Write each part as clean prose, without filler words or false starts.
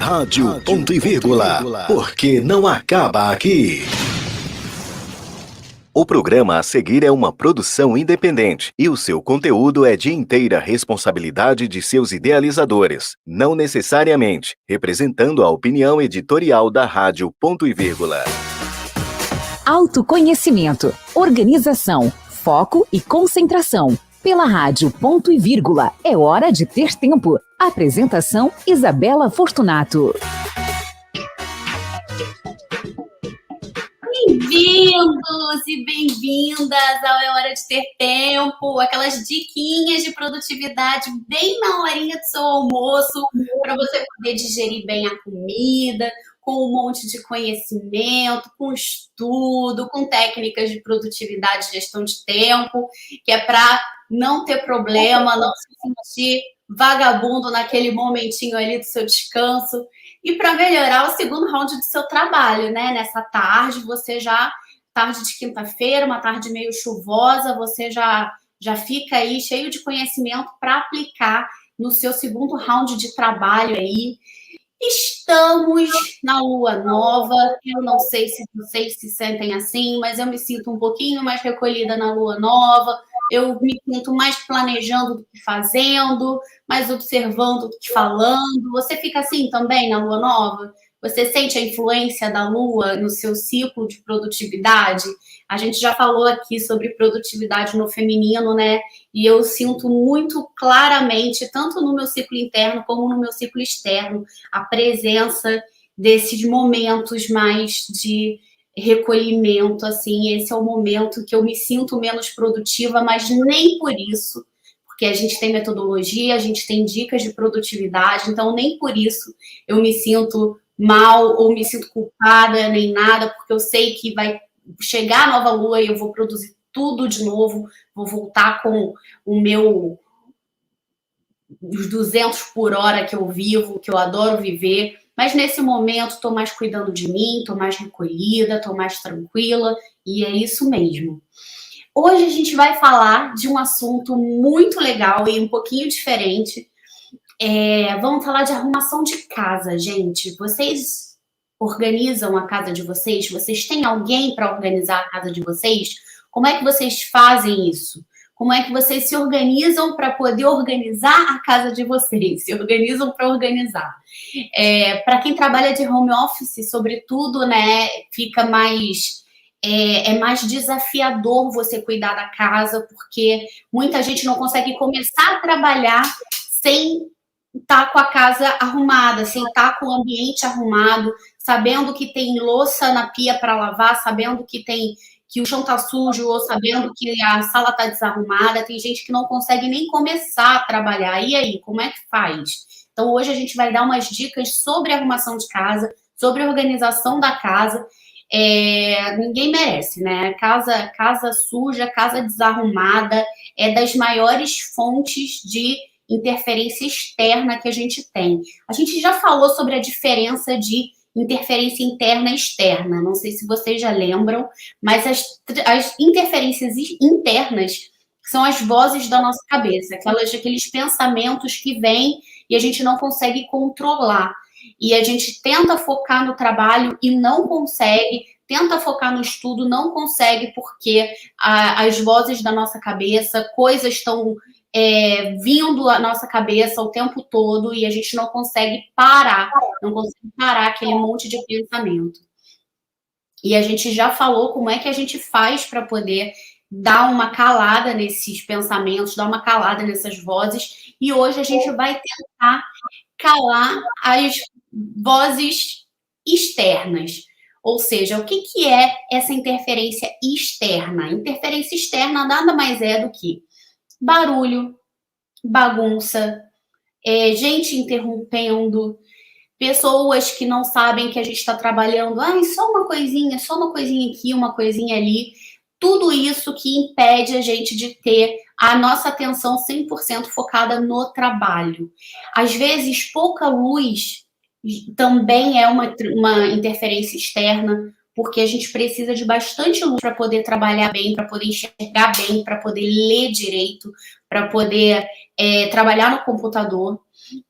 Rádio Ponto e Vírgula, porque não acaba aqui. O programa a seguir é uma produção independente e o seu conteúdo é de inteira responsabilidade de seus idealizadores, não necessariamente representando a opinião editorial da Rádio Ponto e Vírgula. Autoconhecimento, organização, foco e concentração. Pela Rádio Ponto e Vírgula, é hora de ter tempo. Apresentação: Isabela Fortunato. Bem-vindos e bem-vindas ao É Hora de Ter Tempo, aquelas diquinhas de produtividade bem na horinha do seu almoço, para você poder digerir bem a comida, com um monte de conhecimento, com estudo, com técnicas de produtividade e gestão de tempo, que é para não ter problema, não se sentir vagabundo naquele momentinho ali do seu descanso. E para melhorar o segundo round do seu trabalho, né? Nessa tarde, tarde de quinta-feira, uma tarde meio chuvosa, você já fica aí cheio de conhecimento para aplicar no seu segundo round de trabalho aí. Estamos na lua nova, eu não sei se vocês se sentem assim, mas eu me sinto um pouquinho mais recolhida na lua nova, eu me sinto mais planejando do que fazendo, mais observando do que falando. Você fica assim também na lua nova? Você sente a influência da lua no seu ciclo de produtividade? A gente já falou aqui sobre produtividade no feminino, né? E eu sinto muito claramente, tanto no meu ciclo interno como no meu ciclo externo, a presença desses momentos mais de recolhimento, assim. Esse é o momento que eu me sinto menos produtiva, mas nem por isso, porque a gente tem metodologia, a gente tem dicas de produtividade, então nem por isso eu me sinto mal ou me sinto culpada, nem nada, porque eu sei que vai chegar a nova lua e eu vou produzir tudo de novo, vou voltar com os 200 por hora que eu vivo, que eu adoro viver, mas nesse momento estou mais cuidando de mim, estou mais recolhida, estou mais tranquila, e é isso mesmo. Hoje a gente vai falar de um assunto muito legal e um pouquinho diferente. Vamos falar de arrumação de casa, gente. Vocês organizam a casa de vocês? Vocês têm alguém para organizar a casa de vocês? Como é que vocês fazem isso? Como é que vocês se organizam para poder organizar a casa de vocês? Se organizam para organizar. Para quem trabalha de home office, sobretudo, né, fica mais... É mais desafiador você cuidar da casa, porque muita gente não consegue começar a trabalhar sem estar com a casa arrumada, sem estar com o ambiente arrumado, sabendo que tem louça na pia para lavar, sabendo que o chão está sujo, ou sabendo que a sala está desarrumada. Tem gente que não consegue nem começar a trabalhar. E aí, como é que faz? Então, hoje a gente vai dar umas dicas sobre arrumação de casa, sobre organização da casa. Ninguém merece, né? Casa suja, casa desarrumada é das maiores fontes de interferência externa que a gente tem. A gente já falou sobre a diferença de interferência interna e externa, não sei se vocês já lembram, mas as interferências internas são as vozes da nossa cabeça, aqueles pensamentos que vêm e a gente não consegue controlar. E a gente tenta focar no trabalho e não consegue, tenta focar no estudo, não consegue, porque as vozes da nossa cabeça, coisas estão vindo à nossa cabeça o tempo todo e a gente não consegue parar aquele monte de pensamento. E a gente já falou como é que a gente faz para poder dar uma calada nesses pensamentos, dar uma calada nessas vozes, e hoje a gente vai tentar calar as vozes externas. Ou seja, o que é essa interferência externa? Interferência externa nada mais é do que barulho, bagunça, gente interrompendo, pessoas que não sabem que a gente está trabalhando, só uma coisinha aqui, uma coisinha ali. Tudo isso que impede a gente de ter a nossa atenção 100% focada no trabalho. Às vezes, pouca luz também é uma interferência externa. porque a gente precisa de bastante luz para poder trabalhar bem, para poder enxergar bem, para poder ler direito, para poder trabalhar no computador.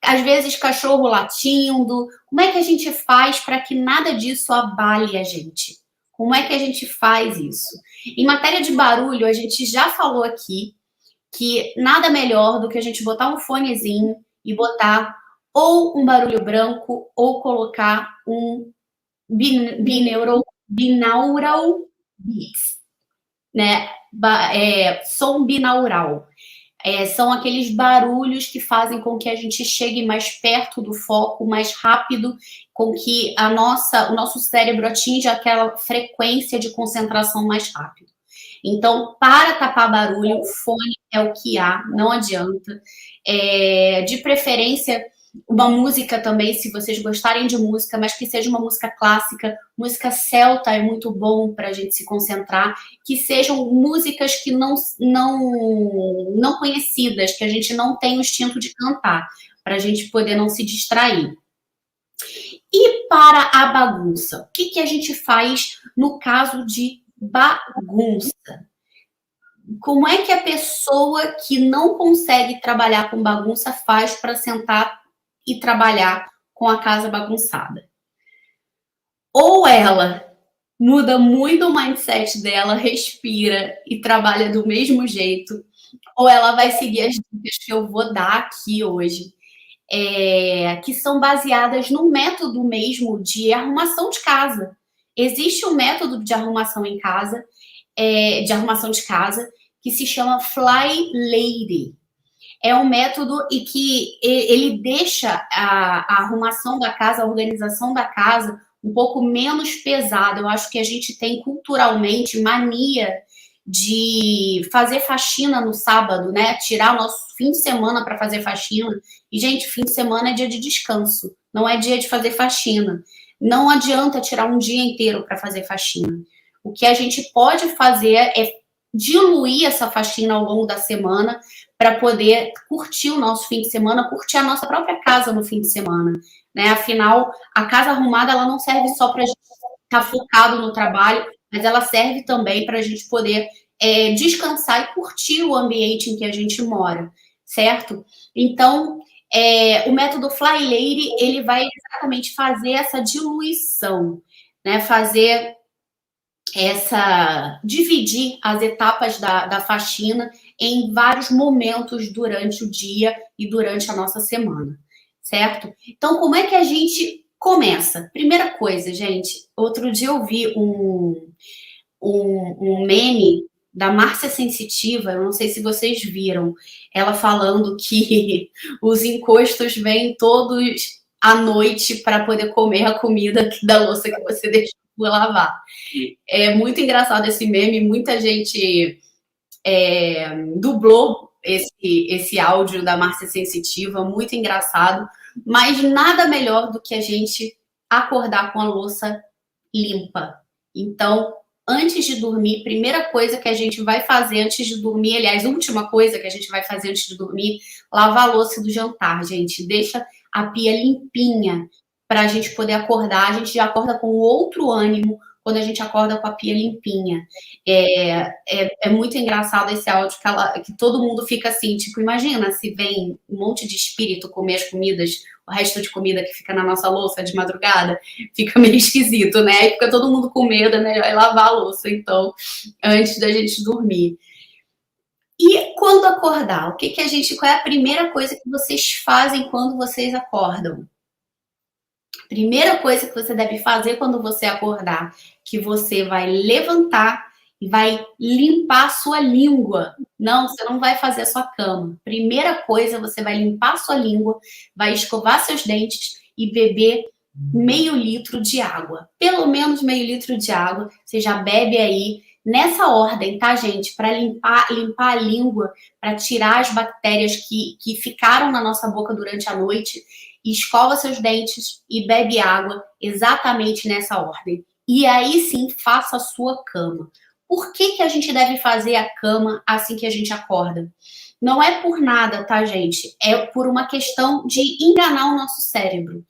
Às vezes, cachorro latindo. Como é que a gente faz para que nada disso abale a gente? Como é que a gente faz isso? Em matéria de barulho, a gente já falou aqui que nada melhor do que a gente botar um fonezinho e botar ou um barulho branco ou colocar um binaural beats, né? Som binaural. São aqueles barulhos que fazem com que a gente chegue mais perto do foco, mais rápido, com que o nosso cérebro atinja aquela frequência de concentração mais rápido. Então, para tapar barulho, fone é o que há, não adianta. De preferência, uma música também, se vocês gostarem de música, mas que seja uma música clássica, música celta é muito bom para a gente se concentrar, que sejam músicas que não conhecidas, que a gente não tem o instinto de cantar, para a gente poder não se distrair. E para a bagunça, o que a gente faz no caso de bagunça? Como é que a pessoa que não consegue trabalhar com bagunça faz para sentar e trabalhar com a casa bagunçada? Ou ela muda muito o mindset dela, respira e trabalha do mesmo jeito, ou ela vai seguir as dicas que eu vou dar aqui hoje, que são baseadas no método mesmo de arrumação de casa. Existe um método de arrumação em casa, de arrumação de casa, que se chama Fly Lady. É um método e que ele deixa a arrumação da casa, a organização da casa, um pouco menos pesada. Eu acho que a gente tem culturalmente mania de fazer faxina no sábado, né? Tirar o nosso fim de semana para fazer faxina. E, gente, fim de semana é dia de descanso, não é dia de fazer faxina. Não adianta tirar um dia inteiro para fazer faxina. O que a gente pode fazer é diluir essa faxina ao longo da semana para poder curtir o nosso fim de semana, curtir a nossa própria casa no fim de semana, né? Afinal, a casa arrumada ela não serve só para a gente estar focado no trabalho, mas ela serve também para a gente poder descansar e curtir o ambiente em que a gente mora, certo? Então, o método Fly Lady, ele vai exatamente fazer essa diluição, né? Dividir as etapas da faxina em vários momentos durante o dia e durante a nossa semana, certo? Então, como é que a gente começa? Primeira coisa, gente, outro dia eu vi um meme da Márcia Sensitiva, eu não sei se vocês viram, ela falando que os encostos vêm todos à noite para poder comer a comida da louça que você deixou por lavar. É muito engraçado esse meme, muita gente dublou esse áudio da Márcia Sensitiva, muito engraçado, mas nada melhor do que a gente acordar com a louça limpa. Então, antes de dormir, primeira coisa que a gente vai fazer antes de dormir, aliás, última coisa que a gente vai fazer antes de dormir, lavar a louça do jantar, gente. Deixa a pia limpinha para a gente poder acordar. A gente já acorda com outro ânimo quando a gente acorda com a pia limpinha. É muito engraçado esse áudio que todo mundo fica assim, tipo, imagina se vem um monte de espírito comer as comidas, o resto de comida que fica na nossa louça de madrugada, fica meio esquisito, né? E fica todo mundo com medo, é melhor lavar a louça, então, antes da gente dormir. E quando acordar? Qual é a primeira coisa que vocês fazem quando vocês acordam? Primeira coisa que você deve fazer quando você acordar, que você vai levantar e vai limpar a sua língua. Não, você não vai fazer a sua cama. Primeira coisa, você vai limpar a sua língua, vai escovar seus dentes e beber meio litro de água. Pelo menos meio litro de água. Você já bebe aí. Nessa ordem, tá, gente? Para limpar a língua, para tirar as bactérias que ficaram na nossa boca durante a noite. Escova seus dentes e bebe água exatamente nessa ordem. E aí sim, faça a sua cama. Por que a gente deve fazer a cama assim que a gente acorda? Não é por nada, tá, gente? É por uma questão de enganar o nosso cérebro.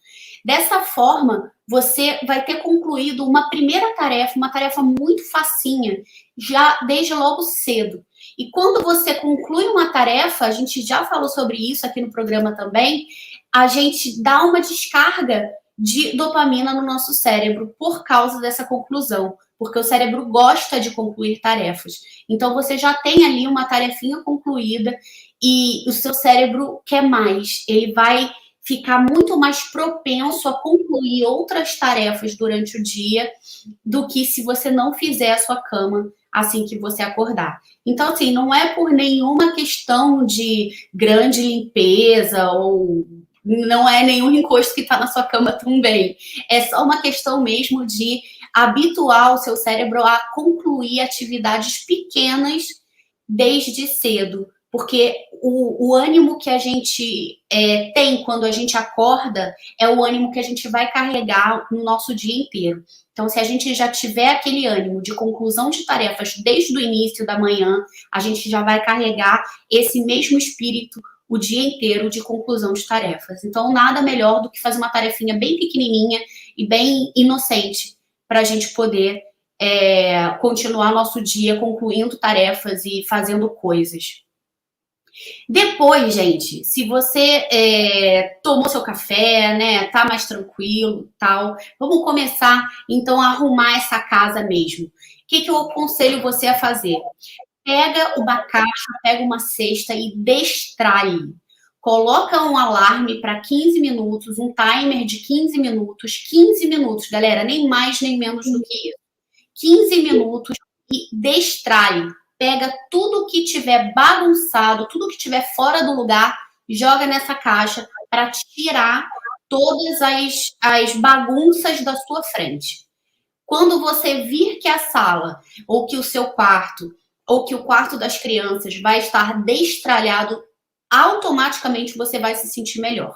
Dessa forma, você vai ter concluído uma primeira tarefa, uma tarefa muito facinha, já desde logo cedo. E quando você conclui uma tarefa, a gente já falou sobre isso aqui no programa também, a gente dá uma descarga de dopamina no nosso cérebro por causa dessa conclusão, porque o cérebro gosta de concluir tarefas. Então você já tem ali uma tarefinha concluída e o seu cérebro quer mais. Ele vai ficar muito mais propenso a concluir outras tarefas durante o dia do que se você não fizer a sua cama assim que você acordar. Então, assim, não é por nenhuma questão de grande limpeza ou não é nenhum encosto que está na sua cama também. É só uma questão mesmo de habituar o seu cérebro a concluir atividades pequenas desde cedo. Porque o ânimo que a gente tem quando a gente acorda é o ânimo que a gente vai carregar no nosso dia inteiro. Então, se a gente já tiver aquele ânimo de conclusão de tarefas desde o início da manhã, a gente já vai carregar esse mesmo espírito o dia inteiro de conclusão de tarefas. Então, nada melhor do que fazer uma tarefinha bem pequenininha e bem inocente para a gente poder continuar nosso dia concluindo tarefas e fazendo coisas. Depois, gente, se você tomou seu café, né, tá mais tranquilo, tal, vamos começar, então, a arrumar essa casa mesmo. O que eu aconselho você a fazer? Pega uma caixa, pega uma cesta e destrai. Coloca um alarme para 15 minutos, um timer de 15 minutos. 15 minutos, galera, nem mais nem menos do que isso. 15 minutos e destrai. Pega tudo que tiver bagunçado, tudo que tiver fora do lugar, joga nessa caixa para tirar todas as bagunças da sua frente. Quando você vir que a sala, ou que o seu quarto, ou que o quarto das crianças vai estar destralhado, automaticamente você vai se sentir melhor.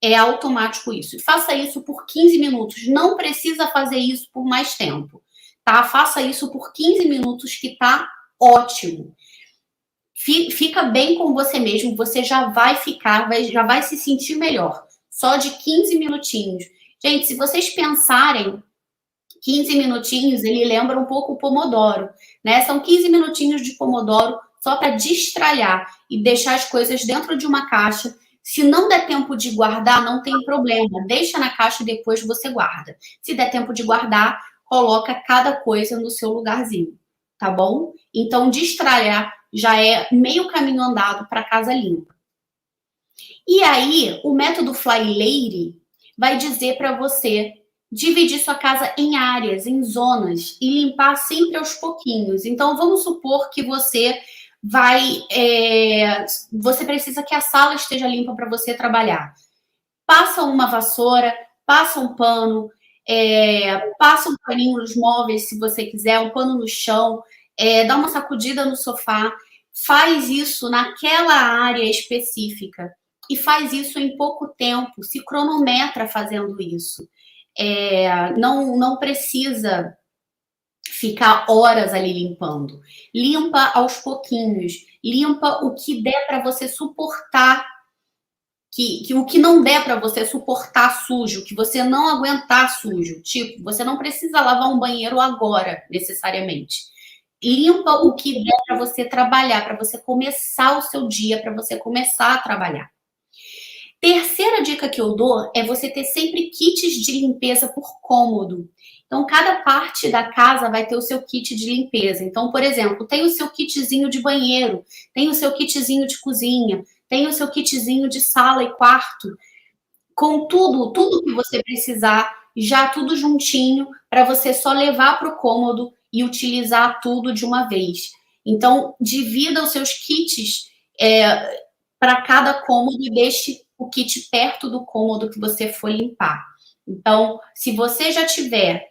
É automático isso. E faça isso por 15 minutos. Não precisa fazer isso por mais tempo, tá? Faça isso por 15 minutos que tá ótimo. Fica bem com você mesmo, você já vai já vai se sentir melhor. Só de 15 minutinhos. Gente, se vocês pensarem, 15 minutinhos, ele lembra um pouco o Pomodoro, né? São 15 minutinhos de Pomodoro só para destralhar e deixar as coisas dentro de uma caixa. Se não der tempo de guardar, não tem problema. Deixa na caixa e depois você guarda. Se der tempo de guardar, coloca cada coisa no seu lugarzinho, tá bom? Então, destralhar já é meio caminho andado para casa limpa. E aí, o método Fly Lady vai dizer para você dividir sua casa em áreas, em zonas e limpar sempre aos pouquinhos. Então, vamos supor que você você precisa que a sala esteja limpa para você trabalhar. Passa uma vassoura, passa um pano, passa um paninho nos móveis, se você quiser, um pano no chão, dá uma sacudida no sofá, faz isso naquela área específica e faz isso em pouco tempo, se cronometra fazendo isso. Não precisa ficar horas ali limpando. Limpa aos pouquinhos. Limpa o que der para você suportar. O que não der para você suportar sujo, que você não aguentar sujo. Tipo, você não precisa lavar um banheiro agora, necessariamente. Limpa o que der para você trabalhar, para você começar o seu dia, para você começar a trabalhar. Terceira dica que eu dou é você ter sempre kits de limpeza por cômodo. Então, cada parte da casa vai ter o seu kit de limpeza. Então, por exemplo, tem o seu kitzinho de banheiro, tem o seu kitzinho de cozinha, tem o seu kitzinho de sala e quarto, com tudo que você precisar, já tudo juntinho, para você só levar para o cômodo e utilizar tudo de uma vez. Então, divida os seus kits para cada cômodo e deixe o kit perto do cômodo que você for limpar. Então, se você já tiver,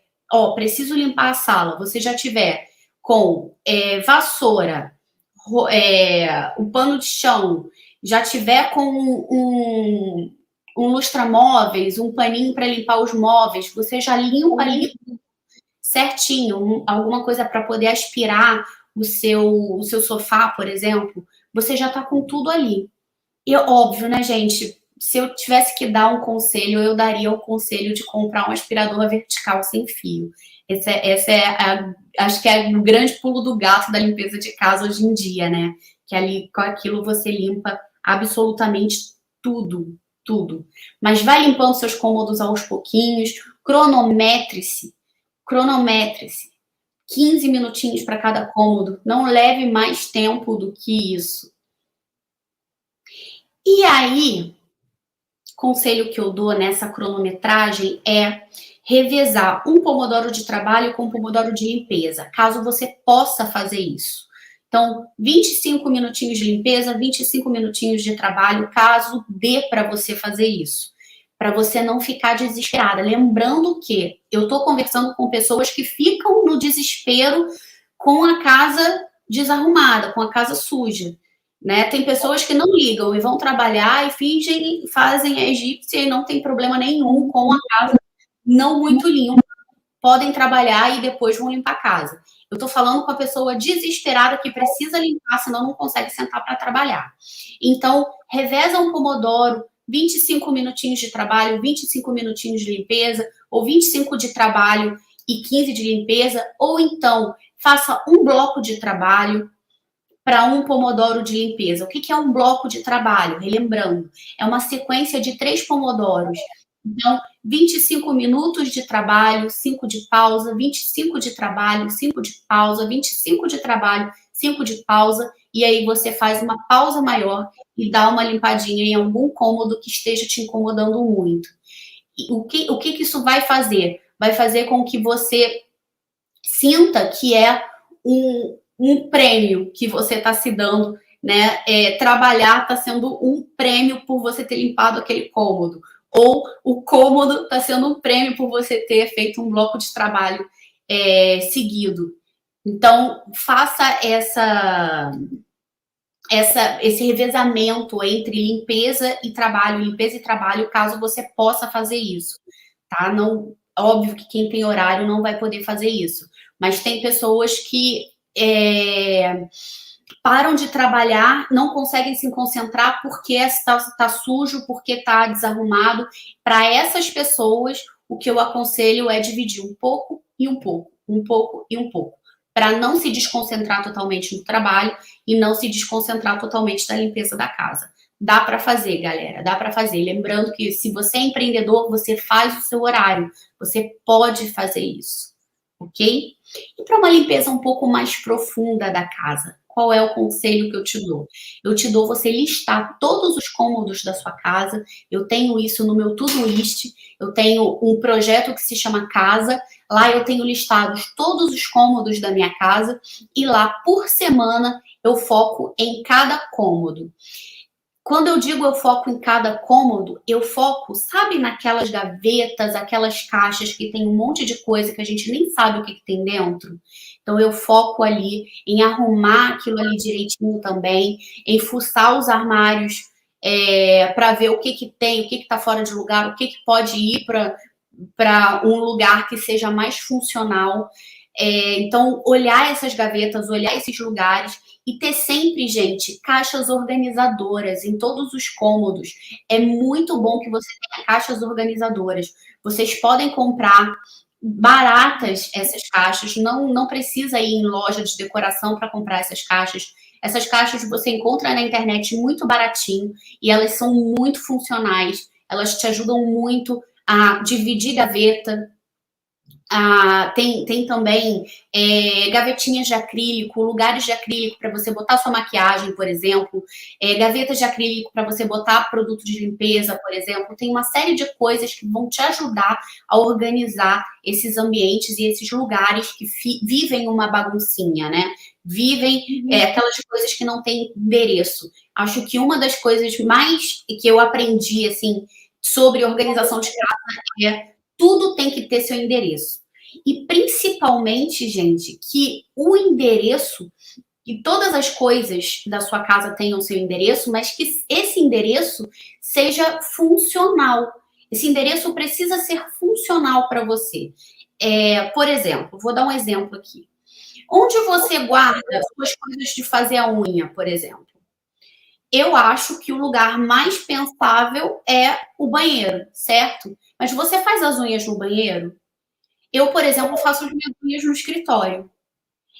preciso limpar a sala, você já tiver com vassoura, o pano de chão, já tiver com um lustramóveis, um paninho para limpar os móveis, você já limpa ali certinho, alguma coisa para poder aspirar o seu sofá, por exemplo, você já está com tudo ali. E óbvio, né, gente? se eu tivesse que dar um conselho, eu daria o conselho de comprar um aspirador vertical sem fio. Acho que é o grande pulo do gato da limpeza de casa hoje em dia, né? Que ali com aquilo você limpa absolutamente tudo, tudo. Mas vai limpando seus cômodos aos pouquinhos, cronometre-se, 15 minutinhos para cada cômodo, não leve mais tempo do que isso. E aí, conselho que eu dou nessa cronometragem é revezar um pomodoro de trabalho com um pomodoro de limpeza, caso você possa fazer isso. Então, 25 minutinhos de limpeza, 25 minutinhos de trabalho, caso dê para você fazer isso. Para você não ficar desesperada. Lembrando que eu estou conversando com pessoas que ficam no desespero com a casa desarrumada, com a casa suja. Né? Tem pessoas que não ligam e vão trabalhar e fingem, fazem a egípcia e não tem problema nenhum com a casa não muito limpa. Podem trabalhar e depois vão limpar a casa. Eu estou falando com a pessoa desesperada que precisa limpar, senão não consegue sentar para trabalhar. Então, reveza um pomodoro, 25 minutinhos de trabalho, 25 minutinhos de limpeza, ou 25 de trabalho e 15 de limpeza, ou então faça um bloco de trabalho para um pomodoro de limpeza. O que é um bloco de trabalho? Relembrando, é uma sequência de 3 pomodoros. Então, 25 minutos de trabalho, 5 de pausa, 25 de trabalho, 5 de pausa, 25 de trabalho, 5 de pausa, e aí você faz uma pausa maior e dá uma limpadinha em algum cômodo que esteja te incomodando muito. E o que isso vai fazer? Vai fazer com que você sinta que é um prêmio que você está se dando, né? Trabalhar está sendo um prêmio por você ter limpado aquele cômodo. Ou o cômodo está sendo um prêmio por você ter feito um bloco de trabalho seguido. Então, faça esse revezamento entre limpeza e trabalho, caso você possa fazer isso, tá? Não, óbvio que quem tem horário não vai poder fazer isso, mas tem pessoas que param de trabalhar, não conseguem se concentrar porque está sujo, porque está desarrumado. Para essas pessoas, o que eu aconselho é dividir um pouco e um pouco, um pouco e um pouco, para não se desconcentrar totalmente no trabalho e não se desconcentrar totalmente da limpeza da casa. Dá para fazer, galera, dá para fazer. Lembrando que se você é empreendedor, você faz o seu horário, você pode fazer isso, ok? E para uma limpeza um pouco mais profunda da casa, qual é o conselho que eu te dou? Eu te dou você listar todos os cômodos da sua casa. Eu tenho isso no meu to-do-list. Eu tenho um projeto que se chama Casa. Lá eu tenho listados todos os cômodos da minha casa. E lá, por semana, eu foco em cada cômodo. Quando eu digo eu foco em cada cômodo, eu foco, sabe, naquelas gavetas, aquelas caixas que tem um monte de coisa que a gente nem sabe o que tem dentro? Então, eu foco ali em arrumar aquilo ali direitinho também, em fuçar os armários para ver o que tem, o que está fora de lugar, o que pode ir para um lugar que seja mais funcional. Então, olhar essas gavetas, olhar esses lugares e ter sempre, gente, caixas organizadoras em todos os cômodos. É muito bom que você tenha caixas organizadoras. Vocês podem comprar baratas essas caixas, não precisa ir em loja de decoração para comprar essas caixas. Essas caixas você encontra na internet muito baratinho e elas são muito funcionais. Elas te ajudam muito a dividir gaveta. Tem também gavetinhas de acrílico, lugares de acrílico para você botar sua maquiagem, por exemplo, gavetas de acrílico para você botar produto de limpeza, por exemplo. Tem uma série de coisas que vão te ajudar a organizar esses ambientes e esses lugares que vivem uma baguncinha, né? Vivem aquelas coisas que não têm endereço. Acho que uma das coisas mais que eu aprendi, assim, sobre organização de casa tudo tem que ter seu endereço. E principalmente, gente, que o endereço, que todas as coisas da sua casa tenham seu endereço, mas que esse endereço seja funcional. Esse endereço precisa ser funcional para você. Por exemplo, vou dar um exemplo aqui. Onde você guarda suas coisas de fazer a unha, por exemplo? eu acho que o lugar mais pensável é o banheiro, certo? Mas você faz as unhas no banheiro? Eu, por exemplo, faço as minhas unhas no escritório.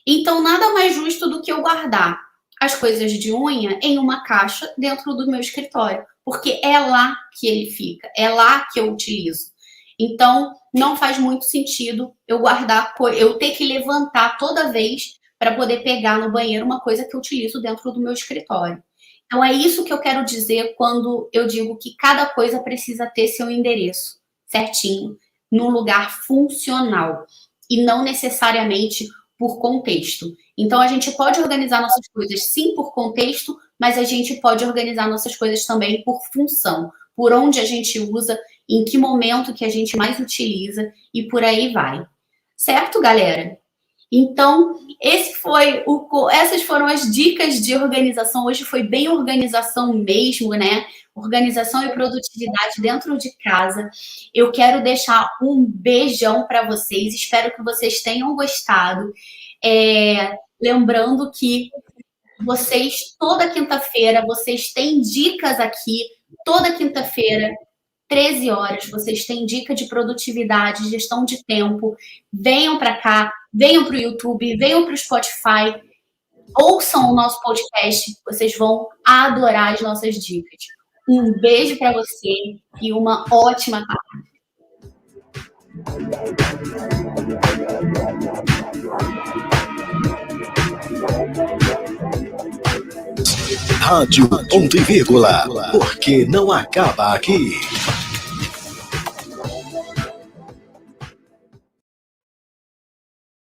Então, nada mais justo do que eu guardar as coisas de unha em uma caixa dentro do meu escritório, porque é lá que ele fica, é lá que eu utilizo. Então, não faz muito sentido eu guardar, eu ter que levantar toda vez para poder pegar no banheiro uma coisa que eu utilizo dentro do meu escritório. Então, é isso que eu quero dizer quando eu digo que cada coisa precisa ter seu endereço certinho, num lugar funcional, e não necessariamente por contexto. Então, a gente pode organizar nossas coisas, sim, por contexto, mas a gente pode organizar nossas coisas também por função, por onde a gente usa, em que momento que a gente mais utiliza, e por aí vai. Certo, galera? Então, essas foram as dicas de organização. Hoje foi bem organização mesmo, né? Organização e produtividade dentro de casa. Eu quero deixar um beijão para vocês. Espero que vocês tenham gostado. Lembrando que vocês, toda quinta-feira, vocês têm dicas aqui. Toda quinta-feira, 13 horas, vocês têm dica de produtividade, gestão de tempo. Venham para cá, venham para o YouTube, venham para o Spotify, ouçam o nosso podcast, vocês vão adorar as nossas dicas. Um beijo para você e uma ótima tarde. Rádio Ponto e Vírgula, porque não acaba aqui.